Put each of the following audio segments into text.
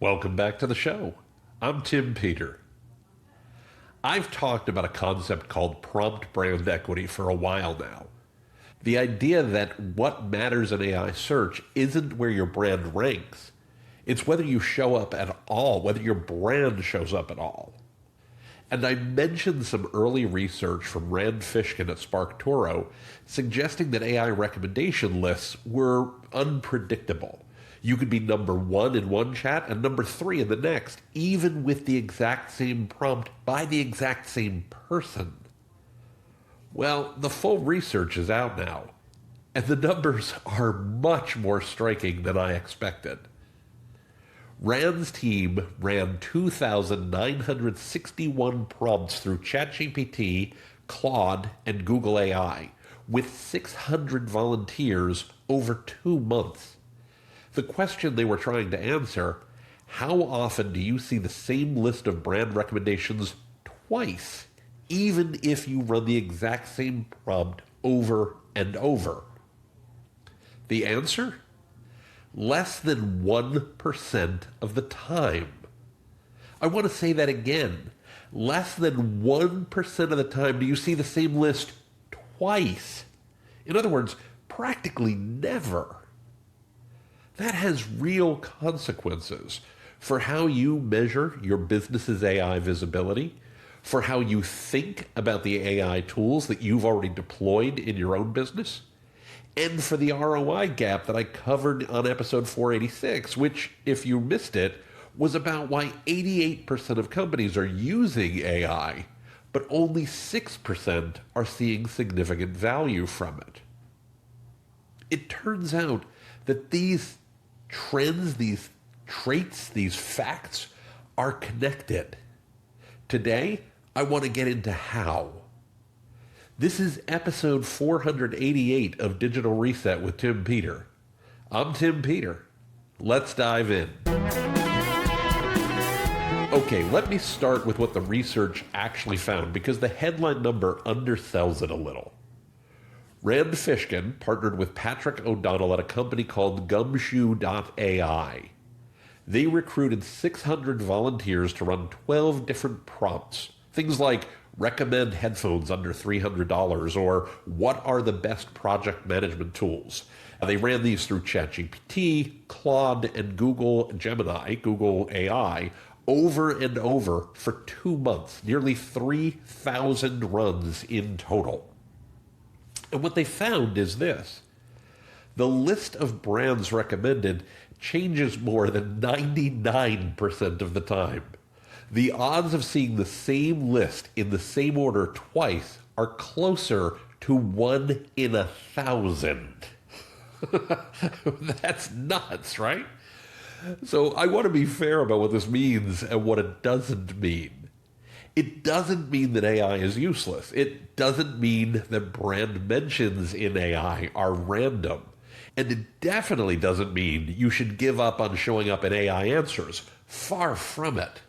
Welcome back to the show. I'm Tim Peter. I've talked about a concept called prompt brand equity for a while now. The idea that what matters in AI search isn't where your brand ranks. It's whether you show up at all, whether your brand shows up at all. And I mentioned some early research from Rand Fishkin at SparkToro suggesting that AI recommendation lists were unpredictable. You could be number one in one chat and number three in the next, even with the exact same prompt by the exact same person. Well, the full research is out now, and the numbers are much more striking than I expected. Rand's team ran 2,961 prompts through ChatGPT, Claude, and Google AI, with 600 volunteers over 2 months. The question they were trying to answer: how often do you see the same list of brand recommendations twice, even if you run the exact same prompt over and over? The answer? Less than 1% of the time. I want to say that again. Less than 1% of the time do you see the same list twice. In other words, practically never. That has real consequences for how you measure your business's AI visibility, for how you think about the AI tools that you've already deployed in your own business, and for the ROI gap that I covered on episode 486, which, if you missed it, was about why 88% of companies are using AI, but only 6% are seeing significant value from it. It turns out that these trends, these traits, these facts are connected. Today, I want to get into how. This is episode 488 of Digital Reset with Tim Peter. I'm Tim Peter. Let's dive in. Okay, let me start with what the research actually found, because the headline number undersells it a little. Rand Fishkin partnered with Patrick O'Donnell at a company called Gumshoe.ai. They recruited 600 volunteers to run 12 different prompts. Things like recommend headphones under $300 or what are the best project management tools. They ran these through ChatGPT, Claude, and Google Gemini, Google AI, over and over for 2 months, nearly 3,000 runs in total. And what they found is this: the list of brands recommended changes more than 99% of the time. The odds of seeing the same list in the same order twice are closer to 1 in 1,000. That's nuts, right? So I want to be fair about what this means and what it doesn't mean. It doesn't mean that AI is useless. It doesn't mean that brand mentions in AI are random. And it definitely doesn't mean you should give up on showing up in AI answers. Far from it.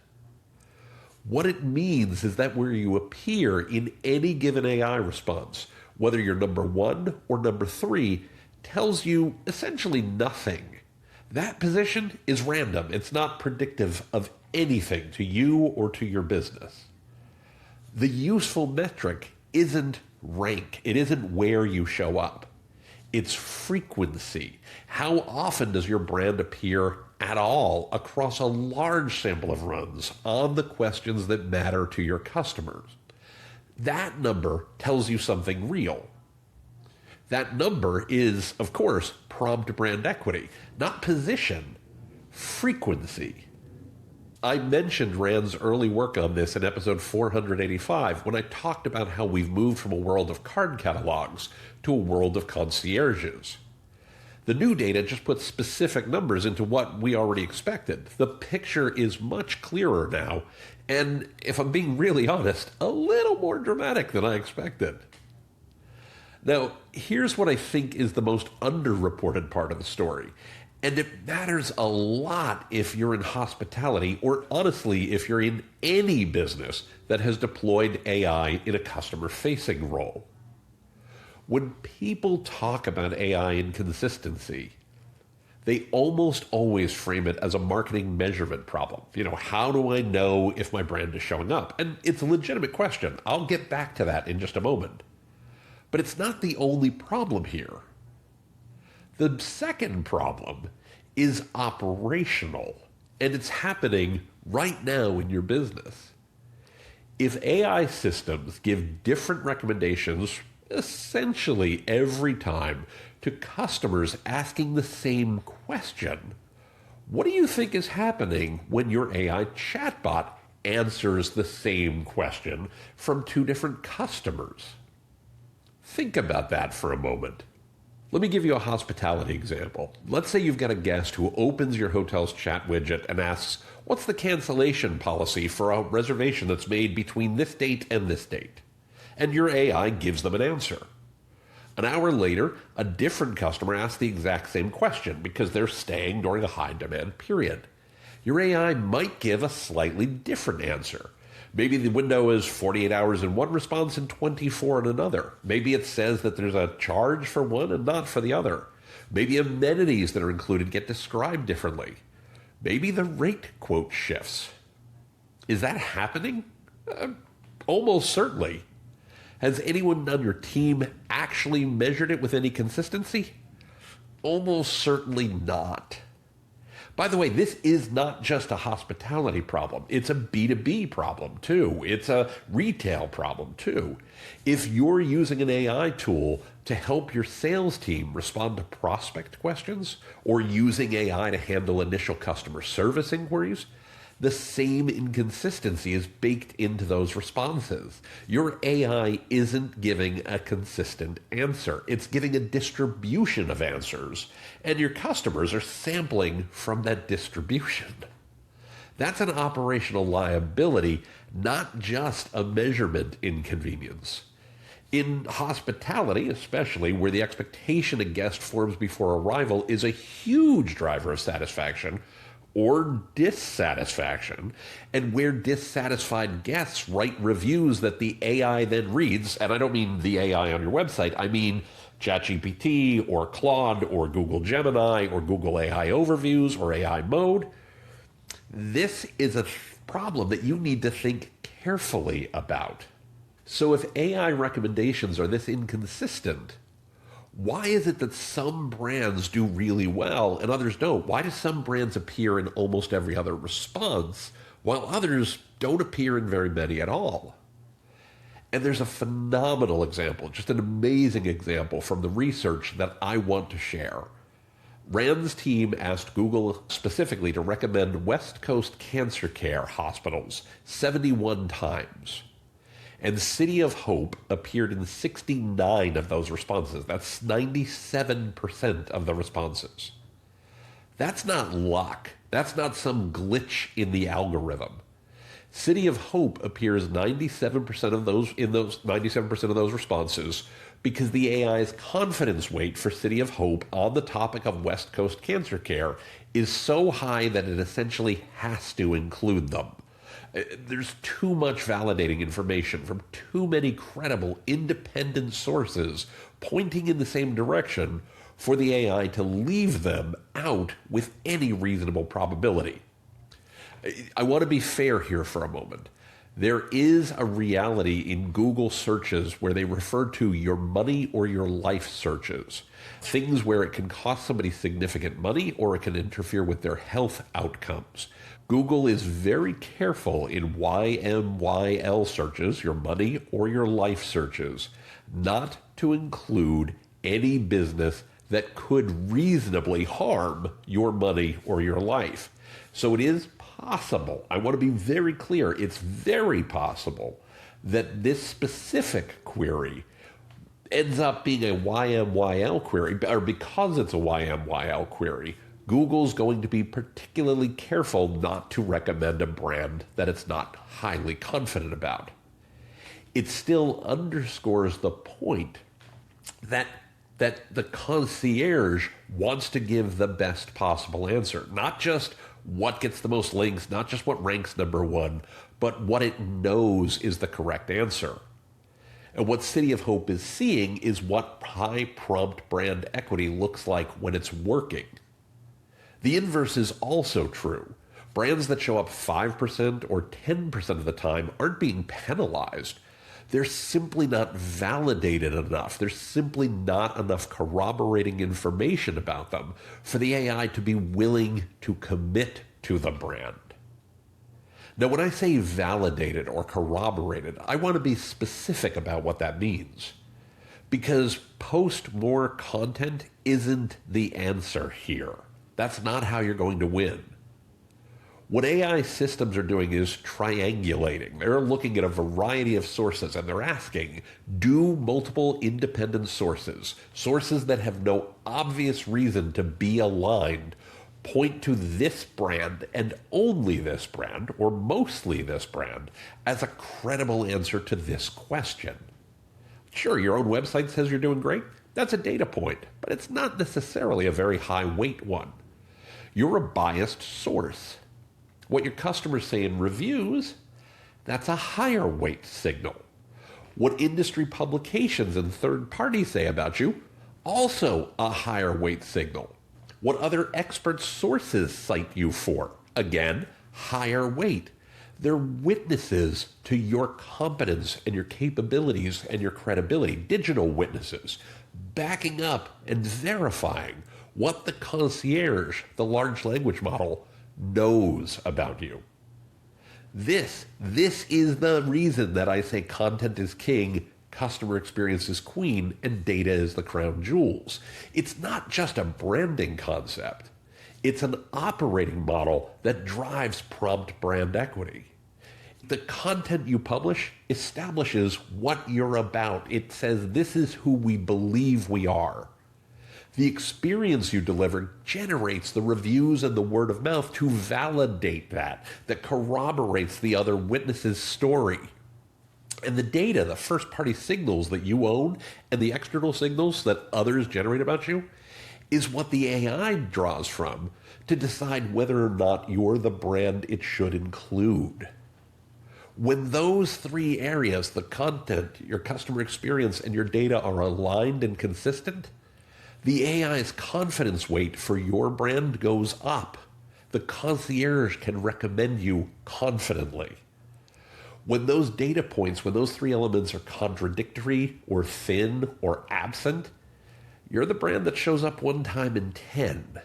What it means is that where you appear in any given AI response, whether you're number 1 or number 3, tells you essentially nothing. That position is random. It's not predictive of anything to you or to your business. The useful metric isn't rank. It isn't where you show up. It's frequency. How often does your brand appear at all across a large sample of runs on the questions that matter to your customers? That number tells you something real. That number is, of course, prompt brand equity, not position, frequency. I mentioned Rand's early work on this in episode 485 when I talked about how we've moved from a world of card catalogs to a world of concierges. The new data just puts specific numbers into what we already expected. The picture is much clearer now, and if I'm being really honest, a little more dramatic than I expected. Now, here's what I think is the most underreported part of the story. And it matters a lot if you're in hospitality, or honestly, if you're in any business that has deployed AI in a customer-facing role. When people talk about AI inconsistency, they almost always frame it as a marketing measurement problem. How do I know if my brand is showing up? And it's a legitimate question. I'll get back to that in just a moment. But it's not the only problem here. The second problem is operational, and it's happening right now in your business. If AI systems give different recommendations essentially every time to customers asking the same question, what do you think is happening when your AI chatbot answers the same question from two different customers? Think about that for a moment. Let me give you a hospitality example. Let's say you've got a guest who opens your hotel's chat widget and asks, what's the cancellation policy for a reservation that's made between this date and this date? And your AI gives them an answer. An hour later, a different customer asks the exact same question because they're staying during a high-demand period. Your AI might give a slightly different answer. Maybe the window is 48 hours in one response and 24 in another. Maybe it says that there's a charge for one and not for the other. Maybe amenities that are included get described differently. Maybe the rate quote shifts. Is that happening? Almost certainly. Has anyone on your team actually measured it with any consistency? Almost certainly not. By the way, this is not just a hospitality problem. It's a B2B problem too. It's a retail problem too. If you're using an AI tool to help your sales team respond to prospect questions or using AI to handle initial customer service inquiries, the same inconsistency is baked into those responses. Your AI isn't giving a consistent answer. It's giving a distribution of answers, and your customers are sampling from that distribution. That's an operational liability, not just a measurement inconvenience. In hospitality, especially, where the expectation a guest forms before arrival is a huge driver of satisfaction, or dissatisfaction, and where dissatisfied guests write reviews that the AI then reads, and I don't mean the AI on your website, I mean ChatGPT or Claude or Google Gemini or Google AI Overviews or AI Mode. This is a problem that you need to think carefully about. So if AI recommendations are this inconsistent, why is it that some brands do really well and others don't? Why do some brands appear in almost every other response while others don't appear in very many at all? And there's a phenomenal example, just an amazing example from the research that I want to share. Rand's team asked Google specifically to recommend West Coast cancer care hospitals 71 times. And City of Hope appeared in 69 of those responses. That's 97% of the responses. That's not luck. That's not some glitch in the algorithm. City of Hope appears 97% of those in those 97% of those responses because the AI's confidence weight for City of Hope on the topic of West Coast cancer care is so high that it essentially has to include them. There's too much validating information from too many credible, independent sources pointing in the same direction for the AI to leave them out with any reasonable probability. I want to be fair here for a moment. There is a reality in Google searches where they refer to your money or your life searches, things where it can cost somebody significant money or it can interfere with their health outcomes. Google is very careful in YMYL searches, your money or your life searches, not to include any business that could reasonably harm your money or your life. So it is possible, I want to be very clear, it's very possible that this specific query ends up being a YMYL query, or because it's a YMYL query, Google's going to be particularly careful not to recommend a brand that it's not highly confident about. It still underscores the point that the concierge wants to give the best possible answer, not just what gets the most links, not just what ranks number one, but what it knows is the correct answer. And what City of Hope is seeing is what high prompt brand equity looks like when it's working. The inverse is also true. Brands that show up 5% or 10% of the time aren't being penalized. They're simply not validated enough. There's simply not enough corroborating information about them for the AI to be willing to commit to the brand. Now, when I say validated or corroborated, I want to be specific about what that means. Because post more content isn't the answer here. That's not how you're going to win. What AI systems are doing is triangulating. They're looking at a variety of sources and they're asking, do multiple independent sources, sources that have no obvious reason to be aligned, point to this brand and only this brand, or mostly this brand, as a credible answer to this question? Sure, your own website says you're doing great. That's a data point, but it's not necessarily a very high weight one. You're a biased source. What your customers say in reviews, that's a higher weight signal. What industry publications and third parties say about you, also a higher weight signal. What other expert sources cite you for, again, higher weight. They're witnesses to your competence and your capabilities and your credibility, digital witnesses, backing up and verifying what the concierge, the large language model, knows about you. This is the reason that I say content is king, customer experience is queen, and data is the crown jewels. It's not just a branding concept. It's an operating model that drives prompt brand equity. The content you publish establishes what you're about. It says this is who we believe we are. The experience you deliver generates the reviews and the word of mouth to validate that corroborates the other witness's story. And the data, the first-party signals that you own and the external signals that others generate about you is what the AI draws from to decide whether or not you're the brand it should include. When those three areas, the content, your customer experience, and your data are aligned and consistent, the AI's confidence weight for your brand goes up. The concierge can recommend you confidently. When those data points, when those three elements are contradictory or thin or absent, you're the brand that shows up one time in 10.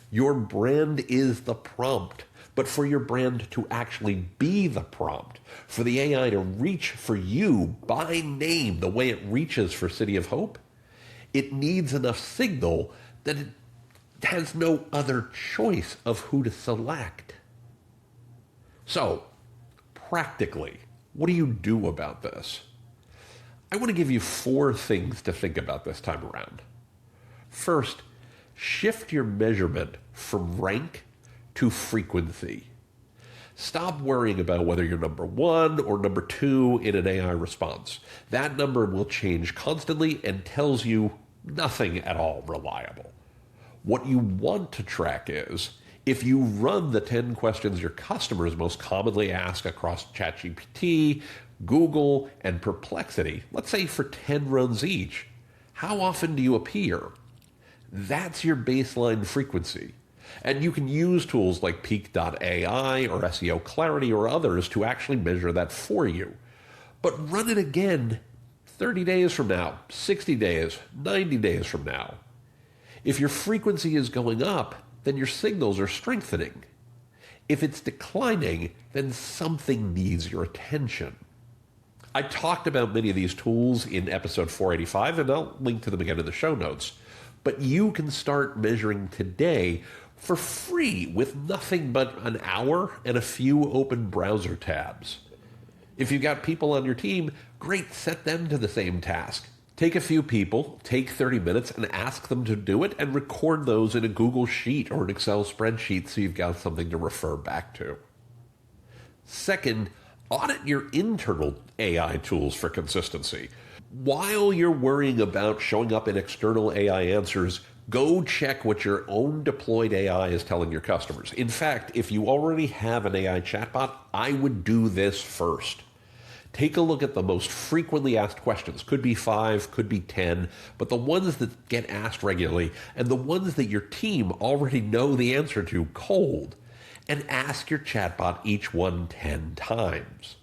Your brand is the prompt. But for your brand to actually be the prompt, for the AI to reach for you by name the way it reaches for City of Hope, it needs enough signal that it has no other choice of who to select. So, practically, what do you do about this? I want to give you 4 things to think about this time around. First, shift your measurement from rank to frequency. Stop worrying about whether you're number 1 or number 2 in an AI response. That number will change constantly and tells you nothing at all reliable. What you want to track is, if you run the 10 questions your customers most commonly ask across ChatGPT, Google, and Perplexity, let's say for 10 runs each, how often do you appear? That's your baseline frequency. And you can use tools like Peak.ai or SEO Clarity or others to actually measure that for you. But run it again 30 days from now, 60 days, 90 days from now. If your frequency is going up, then your signals are strengthening. If it's declining, then something needs your attention. I talked about many of these tools in episode 485, and I'll link to them again in the show notes. But you can start measuring today for free with nothing but an hour and a few open browser tabs. If you've got people on your team, great, set them to the same task. Take a few people, take 30 minutes and ask them to do it and record those in a Google Sheet or an Excel spreadsheet so you've got something to refer back to. Second, audit your internal AI tools for consistency. While you're worrying about showing up in external AI answers, go check what your own deployed AI is telling your customers. In fact, if you already have an AI chatbot, I would do this first. Take a look at the most frequently asked questions. Could be 5, could be 10, but the ones that get asked regularly and the ones that your team already know the answer to cold, and ask your chatbot each one 10 times.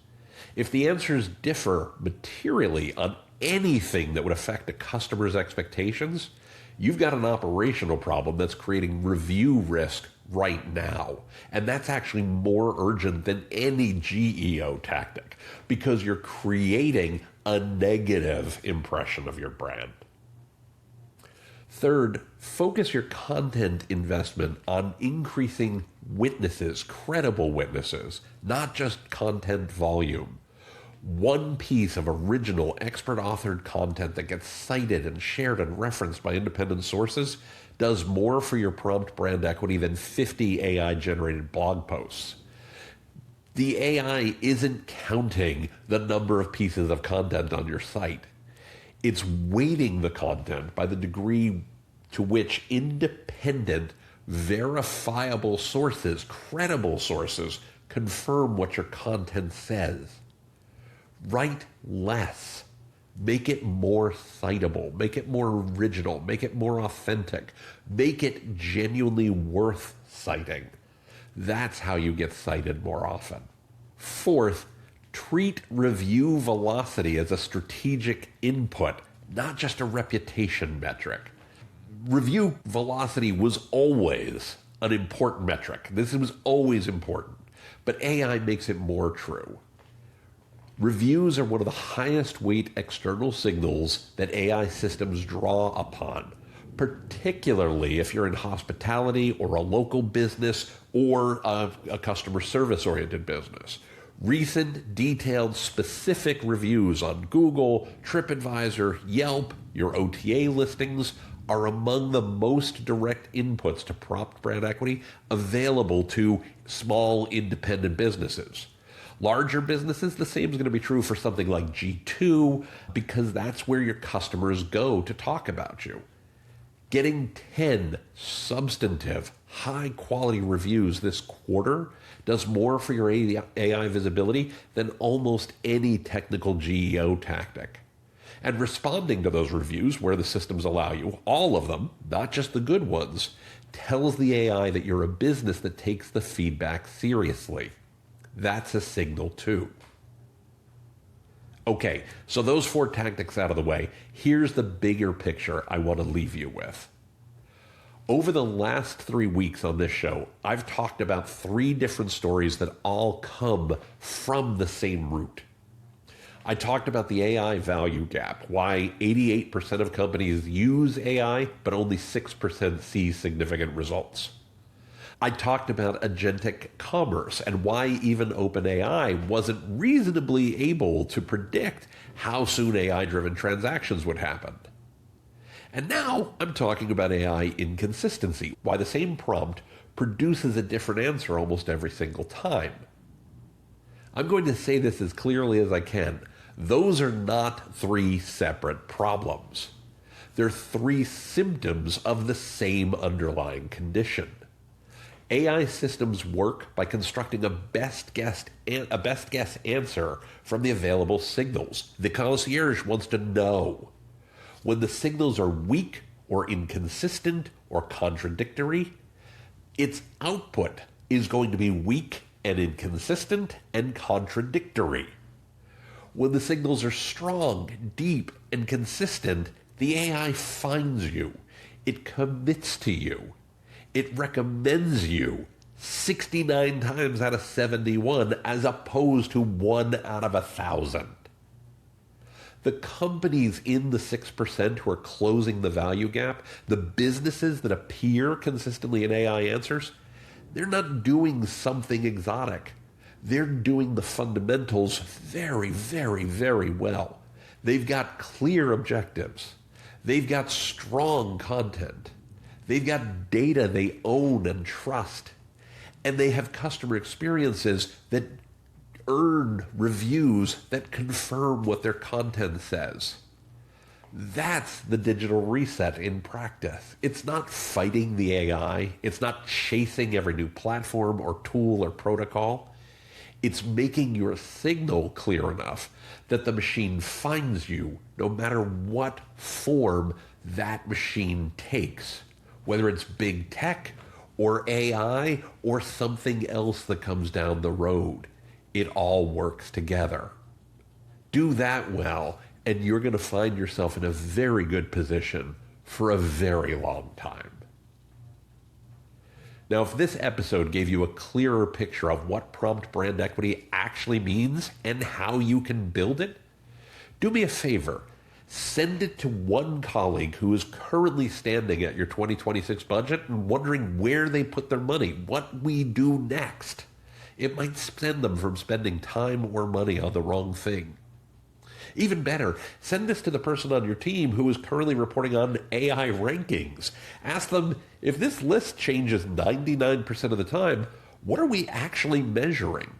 If the answers differ materially on anything that would affect a customer's expectations, you've got an operational problem that's creating review risk right now. And that's actually more urgent than any GEO tactic because you're creating a negative impression of your brand. Third, focus your content investment on increasing witnesses, credible witnesses, not just content volume. One piece of original, expert-authored content that gets cited and shared and referenced by independent sources does more for your prompt brand equity than 50 AI-generated blog posts. The AI isn't counting the number of pieces of content on your site. It's weighting the content by the degree to which independent, verifiable sources, credible sources, confirm what your content says. Write less. Make it more citable. Make it more original. Make it more authentic. Make it genuinely worth citing. That's how you get cited more often. Fourth, treat review velocity as a strategic input, not just a reputation metric. Review velocity was always an important metric. This was always important, but AI makes it more true. Reviews are one of the highest weight external signals that AI systems draw upon, particularly if you're in hospitality or a local business or a customer service oriented business. Recent, detailed, specific reviews on Google, TripAdvisor, Yelp, your OTA listings are among the most direct inputs to prompt brand equity available to small independent businesses. Larger businesses, the same is going to be true for something like G2 because that's where your customers go to talk about you. Getting 10 substantive, high-quality reviews this quarter does more for your AI visibility than almost any technical GEO tactic. And responding to those reviews where the systems allow you, all of them, not just the good ones, tells the AI that you're a business that takes the feedback seriously. That's a signal too. Okay, so those 4 tactics out of the way, here's the bigger picture I want to leave you with. Over the last 3 weeks on this show, I've talked about 3 different stories that all come from the same root. I talked about the AI value gap, why 88% of companies use AI, but only 6% see significant results. I talked about agentic commerce and why even OpenAI wasn't reasonably able to predict how soon AI-driven transactions would happen. And now I'm talking about AI inconsistency, why the same prompt produces a different answer almost every single time. I'm going to say this as clearly as I can. Those are not 3 separate problems. They're 3 symptoms of the same underlying condition. AI systems work by constructing a best guess answer from the available signals. The concierge wants to know. When the signals are weak or inconsistent or contradictory, its output is going to be weak and inconsistent and contradictory. When the signals are strong, deep, and consistent, the AI finds you. It commits to you. It recommends you 69 times out of 71 as opposed to 1 out of 1,000. The companies in the 6% who are closing the value gap, the businesses that appear consistently in AI answers, they're not doing something exotic. They're doing the fundamentals very, very, very well. They've got clear objectives. They've got strong content. They've got data they own and trust. And they have customer experiences that earn reviews that confirm what their content says. That's the digital reset in practice. It's not fighting the AI. It's not chasing every new platform or tool or protocol. It's making your signal clear enough that the machine finds you no matter what form that machine takes, whether it's big tech or AI or something else that comes down the road. It all works together. Do that well, and you're going to find yourself in a very good position for a very long time. Now, if this episode gave you a clearer picture of what prompt brand equity actually means and how you can build it, do me a favor. Send it to one colleague who is currently standing at your 2026 budget and wondering where they put their money, what we do next. It might send them from spending time or money on the wrong thing. Even better, send this to the person on your team who is currently reporting on AI rankings. Ask them, if this list changes 99% of the time, what are we actually measuring?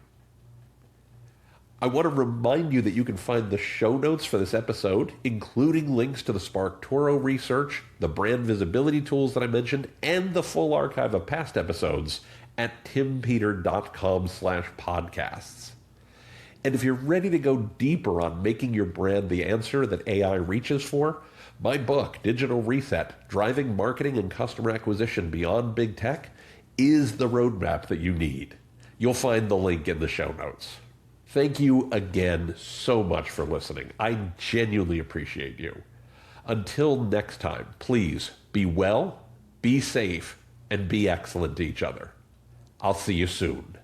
I want to remind you that you can find the show notes for this episode, including links to the Spark Toro research, the brand visibility tools that I mentioned, and the full archive of past episodes at timpeter.com/podcasts. And if you're ready to go deeper on making your brand the answer that AI reaches for, my book, Digital Reset, Driving Marketing and Customer Acquisition Beyond Big Tech, is the roadmap that you need. You'll find the link in the show notes. Thank you again so much for listening. I genuinely appreciate you. Until next time, please be well, be safe, and be excellent to each other. I'll see you soon.